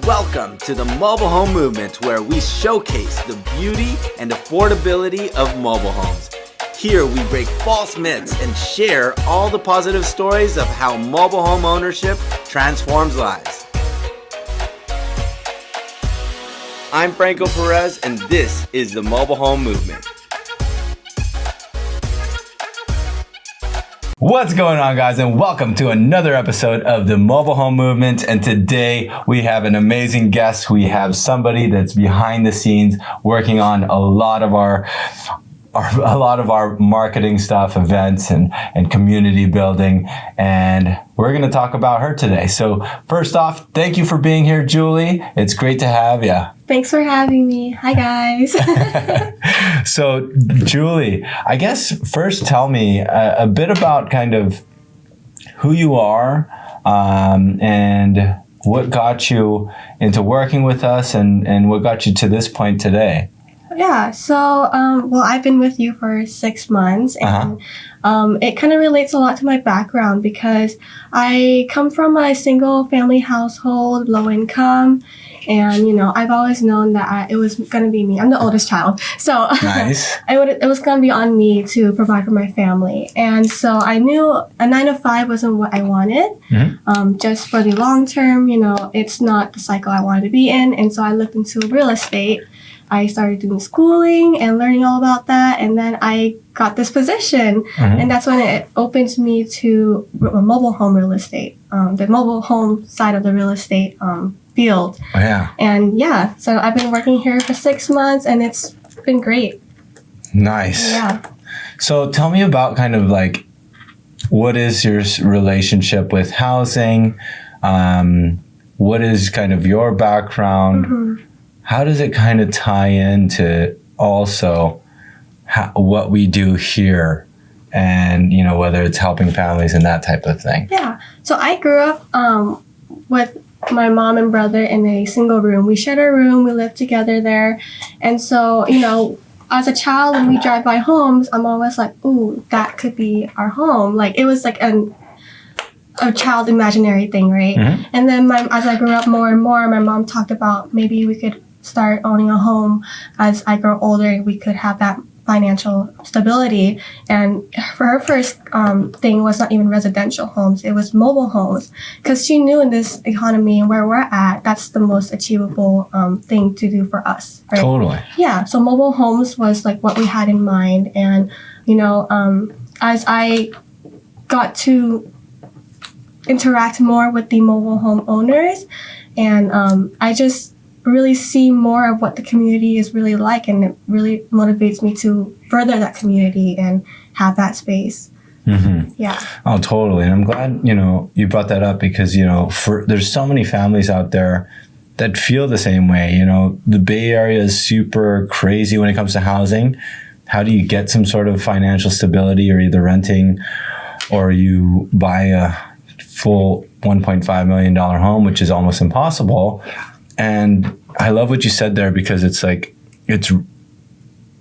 Welcome to the mobile home movement, where we showcase the beauty and affordability of mobile homes. Here we break false myths and share all the positive stories of how mobile home ownership transforms lives. I'm Franco Perez, and this is the mobile home movement. What's going on, guys, and welcome to another episode of the Mobile Home Movement. And today we have an amazing guest. We have somebody that's behind the scenes working on a lot of our marketing stuff, events and community building, and we're going to talk about her today. So first off, thank you for being here, Julie. It's great to have you. Thanks for having me. Hi, guys. So Julie, I guess first tell me a bit about kind of who you are and what got you into working with us and what got you to this point today. Yeah, so, I've been with you for 6 months, and it kind of relates a lot to my background because I come from a single family household, low income, and, I've always known that it was going to be me. I'm the oldest child, so nice. It was going to be on me to provide for my family. And so I knew a 9-to-5 wasn't what I wanted, just for the long term, it's not the cycle I wanted to be in. And so I looked into real estate. I started doing schooling and learning all about that, and then I got this position, and that's when it opened me to mobile home real estate, the mobile home side of the real estate field. Oh, yeah. And yeah, so I've been working here for 6 months, and it's been great. Nice. Yeah. So tell me about kind of like, what is your relationship with housing? What is kind of your background? How does it kind of tie into also what we do here and, whether it's helping families and that type of thing? Yeah. So I grew up with my mom and brother in a single room. We shared a room. We lived together there. And so, as a child, when we drive by homes, I'm always like, ooh, that could be our home. Like, it was like a child imaginary thing, right? And then as I grew up more and more, my mom talked about maybe we could start owning a home. As I grow older, we could have that financial stability. And for her first thing was not even residential homes, it was mobile homes, because she knew in this economy and where we're at, that's the most achievable thing to do for us, right? Totally. Yeah, so mobile homes was like what we had in mind. And as I got to interact more with the mobile home owners, and I just really see more of what the community is really like, and it really motivates me to further that community and have that space. Yeah. Oh, totally. And I'm glad, you brought that up because, there's so many families out there that feel the same way. The Bay Area is super crazy when it comes to housing. How do you get some sort of financial stability? Or either renting or you buy a full $1.5 million home, which is almost impossible. And I love what you said there, because it's like, it's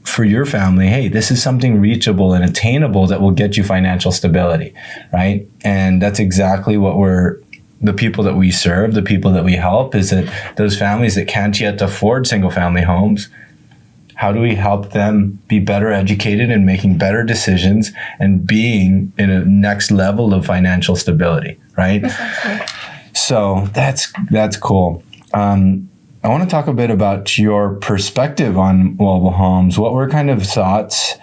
for your family, hey, this is something reachable and attainable that will get you financial stability, right? And that's exactly what the people that we serve, the people that we help, is that those families that can't yet afford single family homes, how do we help them be better educated and making better decisions and being in a next level of financial stability, right? Exactly. So that's cool. I want to talk a bit about your perspective on mobile homes. What were kind of thoughts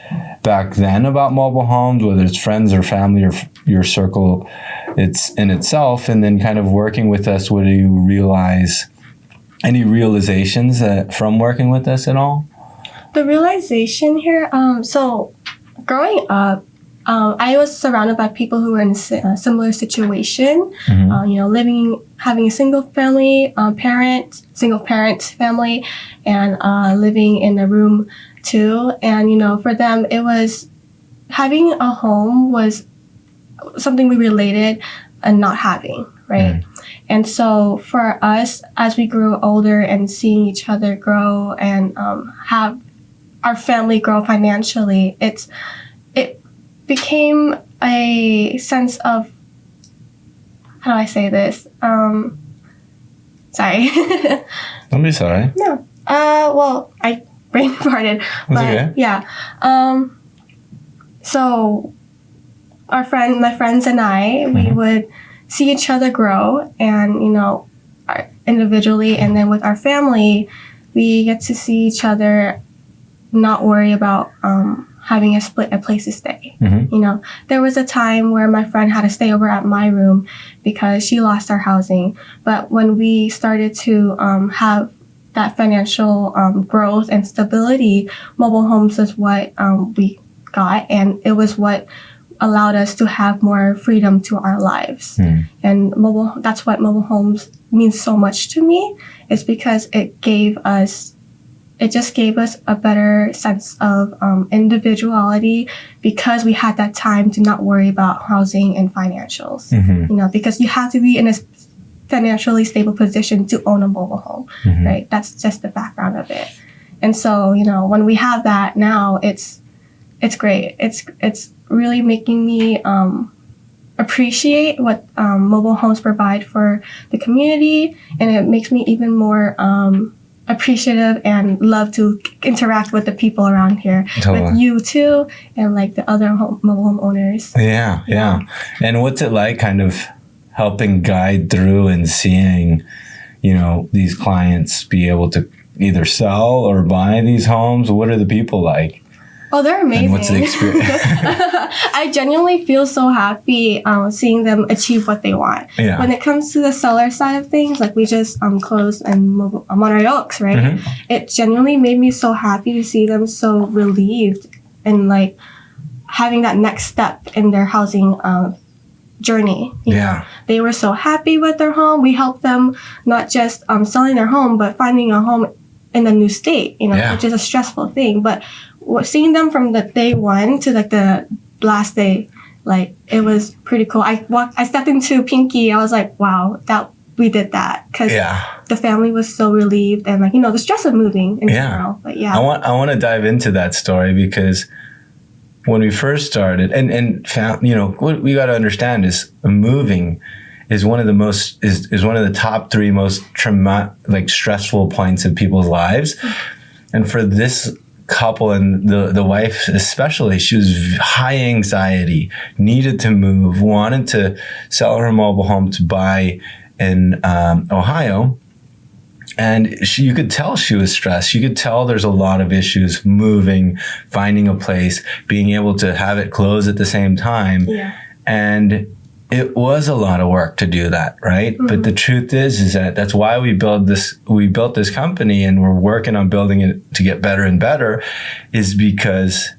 back then about mobile homes, whether it's friends or family or your circle it's in itself, and then kind of working with us, what do you realize, any realizations from working with us at all? The realization here, so growing up, I was surrounded by people who were in a similar situation, having a single parent family, and living in a room too. And, for them, it was having a home was something we related and not having, right? And so for us, as we grew older and seeing each other grow and have our family grow financially, it became a sense of, how do I say this? Sorry. Don't be sorry. No. Well, I brain farted. But okay. yeah. So my friends and I, we would see each other grow, and individually, and then with our family, we get to see each other, not worry about having a place to stay. There was a time where my friend had to stay over at my room because she lost our housing. But when we started to have that financial growth and stability, mobile homes is what we got, and it was what allowed us to have more freedom to our lives. And that's what mobile homes means so much to me, is because it just gave us a better sense of individuality, because we had that time to not worry about housing and financials. Because you have to be in a financially stable position to own a mobile home, right? That's just the background of it. And so, when we have that now, it's great. It's really making me appreciate what mobile homes provide for the community, and it makes me even more appreciative and love to interact with the people around here, with you too, and like the other mobile home owners. Yeah. And what's it like, kind of helping guide through and seeing, these clients be able to either sell or buy these homes? What are the people like? Oh, they're amazing. And what's the experience? I genuinely feel so happy seeing them achieve what they want. Yeah. When it comes to the seller side of things, like we just closed in Monterey Oaks, right? It genuinely made me so happy to see them so relieved and like having that next step in their housing journey. You know? They were so happy with their home. We helped them not just selling their home, but finding a home in a new state, which is a stressful thing. But seeing them from the day one to like the last day, like it was pretty cool. I stepped into Pinky. I was like, wow, that we did that, because the family was so relieved, and like the stress of moving in general. But I want to dive into that story, because when we first started, and what we got to understand is moving is one of the top 3 most stressful points in people's lives. And for this couple, and the wife especially, she was high anxiety, needed to move, wanted to sell her mobile home to buy in Ohio. And you could tell she was stressed. You could tell there's a lot of issues moving, finding a place, being able to have it close at the same time. And it was a lot of work to do that, right? But the truth is that that's why we built this company, and we're working on building it to get better and better, is because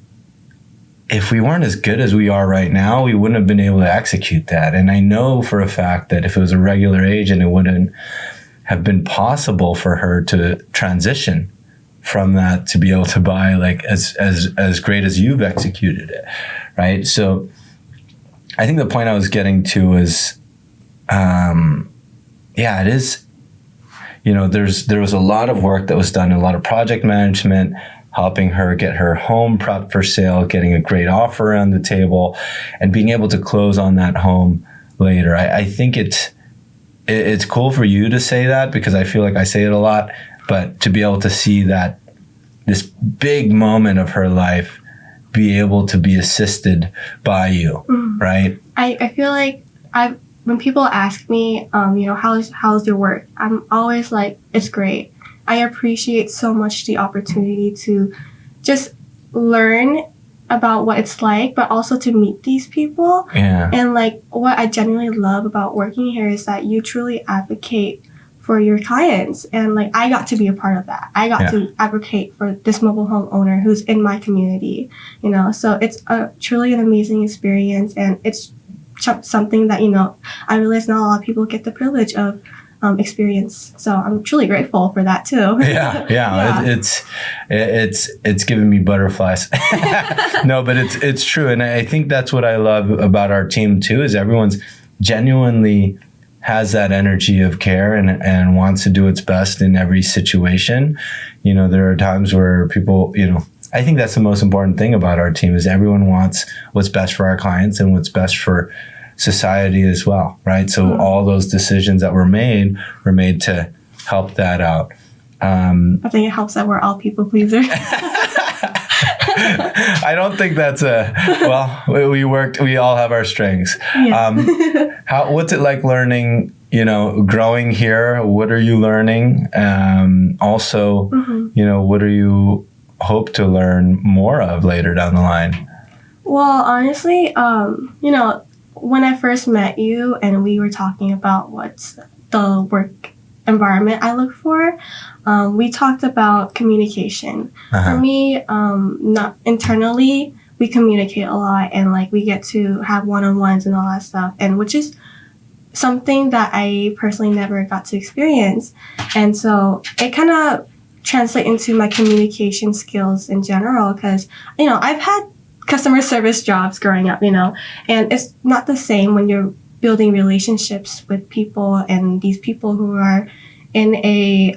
if we weren't as good as we are right now, we wouldn't have been able to execute that. And I know for a fact that if it was a regular agent, it wouldn't have been possible for her to transition from that to be able to buy like as great as you've executed it, right? So I think the point I was getting to is, it is, there was a lot of work that was done, a lot of project management, helping her get her home prepped for sale, getting a great offer on the table, and being able to close on that home later. I think it's cool for you to say that, because I feel like I say it a lot, but to be able to see that this big moment of her life be able to be assisted by you, right? I feel like when people ask me, how's your work? I'm always like, it's great. I appreciate so much the opportunity to just learn about what it's like, but also to meet these people. And like what I genuinely love about working here is that you truly advocate for your clients, and like I got to be a part of that. I got to advocate for this mobile home owner who's in my community, so it's truly an amazing experience, and it's something that I realize not a lot of people get the privilege of experience. So I'm truly grateful for that too. It's giving me butterflies. No, but it's true, and I think that's what I love about our team too, is everyone's genuinely has that energy of care and wants to do its best in every situation. There are times where people, I think that's the most important thing about our team, is everyone wants what's best for our clients and what's best for society as well, right? So all those decisions that were made to help that out. I think it helps that we're all people pleasers. I don't think that's we all have our strengths. Yeah. What's it like learning, growing here? What are you learning? Also, what do you hope to learn more of later down the line? Well, honestly, when I first met you and we were talking about what's the work environment I look for, we talked about communication. For me, not internally, we communicate a lot, and like we get to have one-on-ones and all that stuff, and which is something that I personally never got to experience. And so it kind of translates into my communication skills in general, because I've had customer service jobs growing up, and it's not the same when you're building relationships with people, and these people who are in a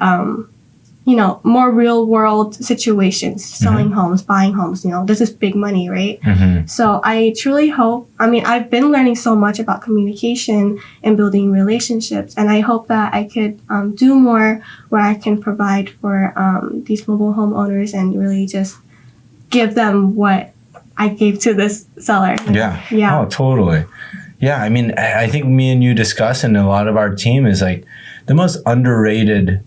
more real world situations, selling homes, buying homes, this is big money, right? So I truly hope, I've been learning so much about communication and building relationships, and I hope that I could do more where I can provide for these mobile home owners and really just give them what I gave to this seller. Yeah. Oh, totally. Yeah. I think me and you discuss, and a lot of our team is like, the most underrated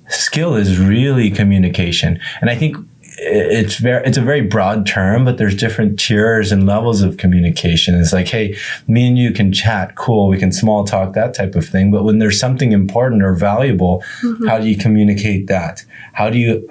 skill is really communication. And I think it's a very broad term, but there's different tiers and levels of communication. It's like, hey, me and you can chat, cool, we can small talk, that type of thing. But when there's something important or valuable, how do you communicate that? How do you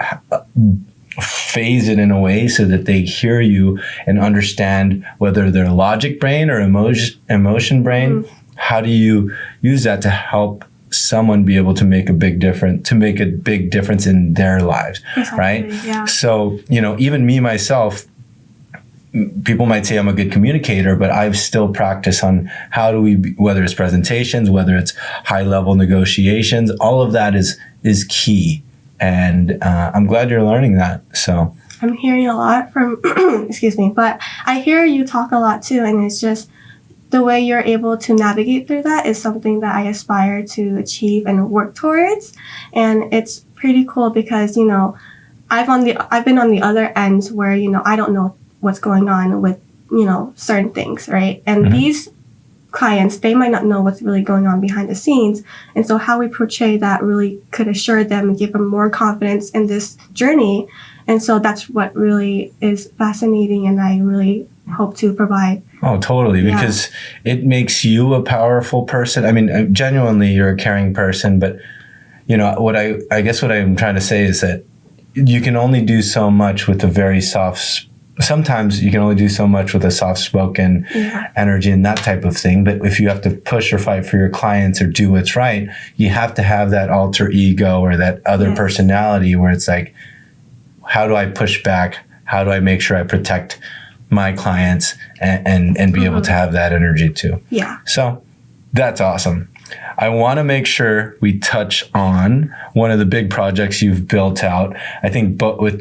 phase it in a way so that they hear you and understand whether they're logic brain or emotion brain? How do you use that to help someone be able to make a big difference in their lives, right? Yeah. So, even me myself, people might say I'm a good communicator, but I've still practiced on how do we, whether it's presentations, whether it's high level negotiations, all of that is key. And I'm glad you're learning that. So I'm hearing a lot from, excuse me, but I hear you talk a lot too, and it's just the way you're able to navigate through that is something that I aspire to achieve and work towards. And it's pretty cool because, I've been on the other ends where, I don't know what's going on with, certain things, right? And these clients, they might not know what's really going on behind the scenes. And so how we portray that really could assure them and give them more confidence in this journey. And so that's what really is fascinating, and I really hope to provide. Oh, totally. Because it makes you a powerful person. Genuinely, you're a caring person, but what I guess what I'm trying to say is that you can only do so much with a very sometimes you can only do so much with a soft-spoken energy and that type of thing. But if you have to push or fight for your clients or do what's right, you have to have that alter ego or that other personality where it's like, how do I push back? How do I make sure I protect my clients and be able to have that energy too? Yeah. So that's awesome. I want to make sure we touch on one of the big projects you've built out. I think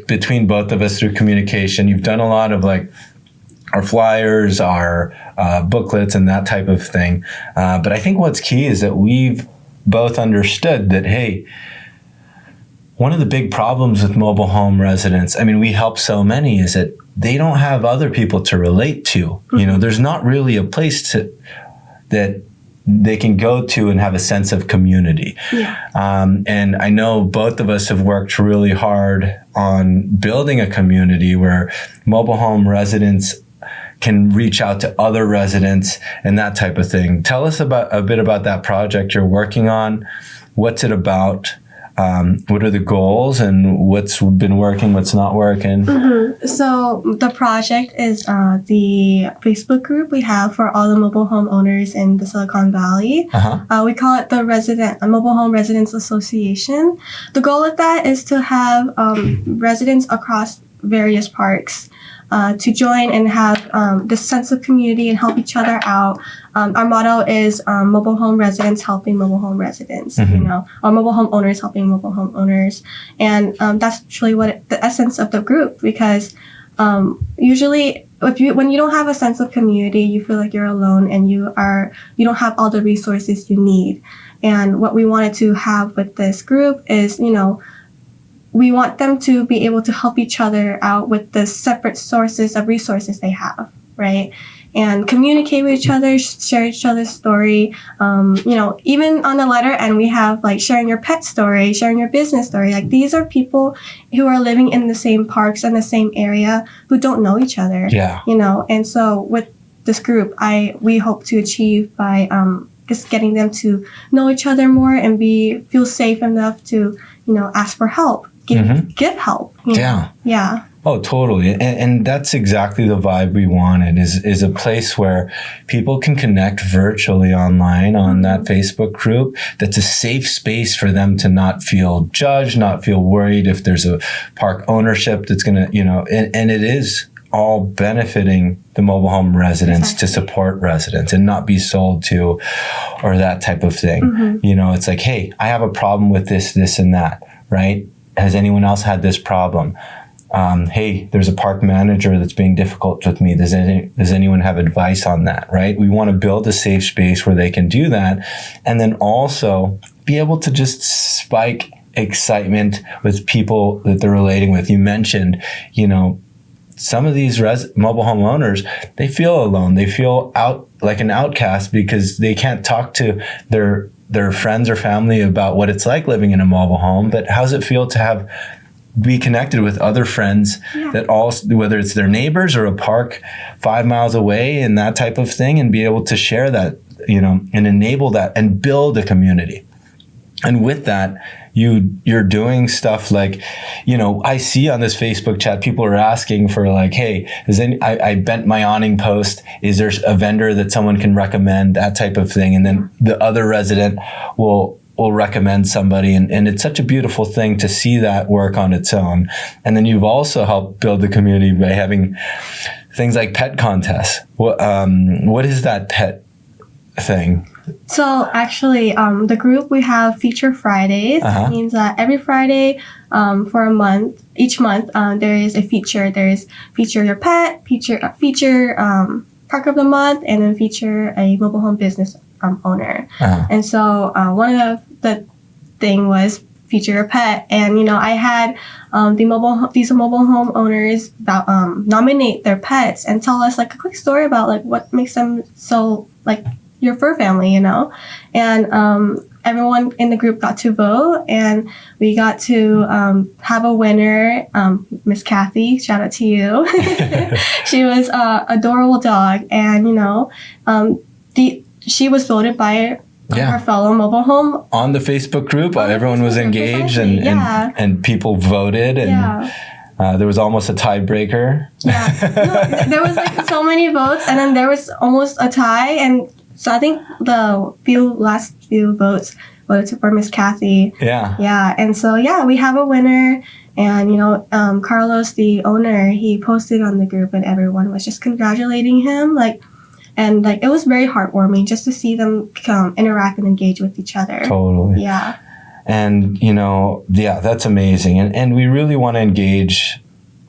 between both of us through communication, you've done a lot of like our flyers, our booklets and that type of thing. But I think what's key is that we've both understood that, hey, one of the big problems with mobile home residents, we help so many, is that they don't have other people to relate to. There's not really a place that they can go to and have a sense of community. And I know both of us have worked really hard on building a community where mobile home residents can reach out to other residents and that type of thing. Tell us a bit about that project you're working on. What's it about? What are the goals and what's been working, what's not working? So the project is the Facebook group we have for all the mobile home owners in the Silicon Valley. We call it the Mobile Home Residents Association. The goal of that is to have residents across various parks to join and have this sense of community and help each other out. Our motto is mobile home residents helping mobile home residents, or mobile home owners helping mobile home owners. And that's really the essence of the group, because usually when you don't have a sense of community, you feel like you're alone and you don't have all the resources you need. And what we wanted to have with this group is, we want them to be able to help each other out with the separate sources of resources they have, right? And communicate with each other, share each other's story. Even on the letter end, we have like sharing your pet story, sharing your business story. Like these are people who are living in the same parks and the same area who don't know each other. Yeah. And so with this group, we hope to achieve by just getting them to know each other more and feel safe enough to, ask for help. Give help. Yeah. Oh, totally. And that's exactly the vibe we wanted is a place where people can connect virtually online on that Facebook group. That's a safe space for them to not feel judged, not feel worried if there's a park ownership that's going to, and it is all benefiting the mobile home residents to support residents and not be sold to or that type of thing. It's like, hey, I have a problem with this, and that, right? Has anyone else had this problem? Hey, there's a park manager that's being difficult with me. Does anyone have advice on that, right? We want to build a safe space where they can do that. And then also be able to just spike excitement with people that they're relating with. You mentioned, some of these mobile home owners, they feel alone. They feel out like an outcast because they can't talk to their friends or family about what it's like living in a mobile home. But how's it feel to be connected with other friends that whether it's their neighbors or a park 5 miles away and that type of thing, and be able to share that, and enable that and build a community. And with that, you're doing stuff like, I see on this Facebook chat, people are asking for like, hey, I bent my awning post. Is there a vendor that someone can recommend, that type of thing? And then the other resident will recommend somebody. And it's such a beautiful thing to see that work on its own. And then you've also helped build the community by having things like pet contests. What is that pet thing? So actually, the group, we have Feature Fridays. That means that every Friday for a month, each month, there is a feature. There is feature your pet, feature Park of the Month, and then feature a mobile home business owner. And so one of the thing was feature your pet. And, I had these mobile home owners nominate their pets and tell us like a quick story about like what makes them so like your fur family, and everyone in the group got to vote, and we got to have a winner, Miss Kathy. Shout out to you. She was an adorable dog, and she was voted by her fellow mobile home on the Facebook group. Everyone was engaged, and people voted, and there was almost a tiebreaker. There was like so many votes, and then there was almost a tie, and so I think the last few votes voted for Miss Kathy. Yeah. And so, we have a winner. And, Carlos, the owner, he posted on the group and everyone was just congratulating him. And it was very heartwarming just to see them interact and engage with each other. Totally. Yeah. And, that's amazing. And we really want to engage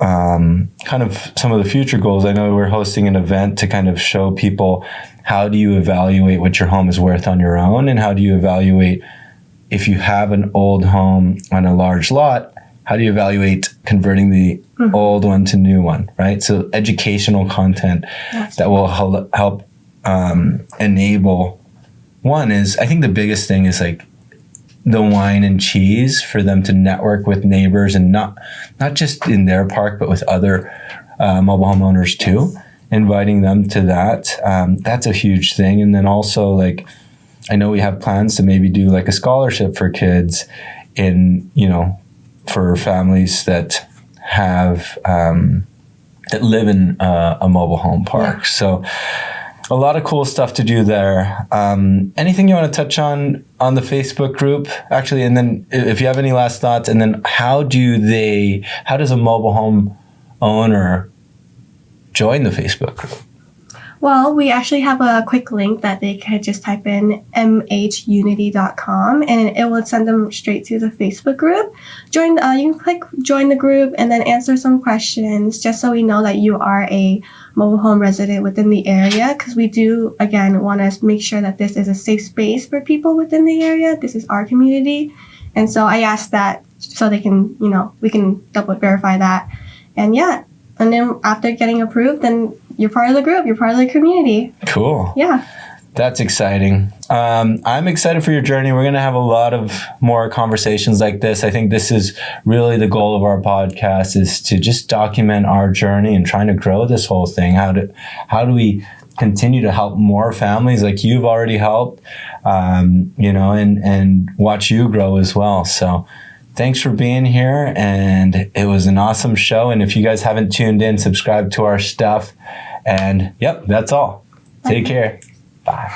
kind of some of the future goals. I know we're hosting an event to kind of show people how do you evaluate what your home is worth on your own, and how do you evaluate if you have an old home on a large lot, how do you evaluate converting the old one to new one, right? So educational content that will help enable. One is, I think the biggest thing is like the wine and cheese for them to network with neighbors, and not just in their park, but with other mobile homeowners too, inviting them to that. That's a huge thing. And then also, like, I know we have plans to maybe do like a scholarship for kids for families that have, that live in a mobile home park. So a lot of cool stuff to do there. Anything you want to touch on the Facebook group, actually? And then if you have any last thoughts, and then how does a mobile home owner join the Facebook group? Well, we actually have a quick link that they could just type in mhunity.com and it will send them straight to the Facebook group. You can click join the group and then answer some questions just so we know that you are a mobile home resident within the area, because we do, again, want to make sure that this is a safe space for people within the area. This is our community. And so I asked that so they can, we can double verify that. And yeah, and then after getting approved, then you're part of the group, you're part of the community. Cool. Yeah. That's exciting. I'm excited for your journey. We're going to have a lot of more conversations like this. I think this is really the goal of our podcast, is to just document our journey and trying to grow this whole thing. How do we continue to help more families like you've already helped, and watch you grow as well. So thanks for being here. And it was an awesome show. And if you guys haven't tuned in, subscribe to our stuff. And yep, that's all. Take care. Bye.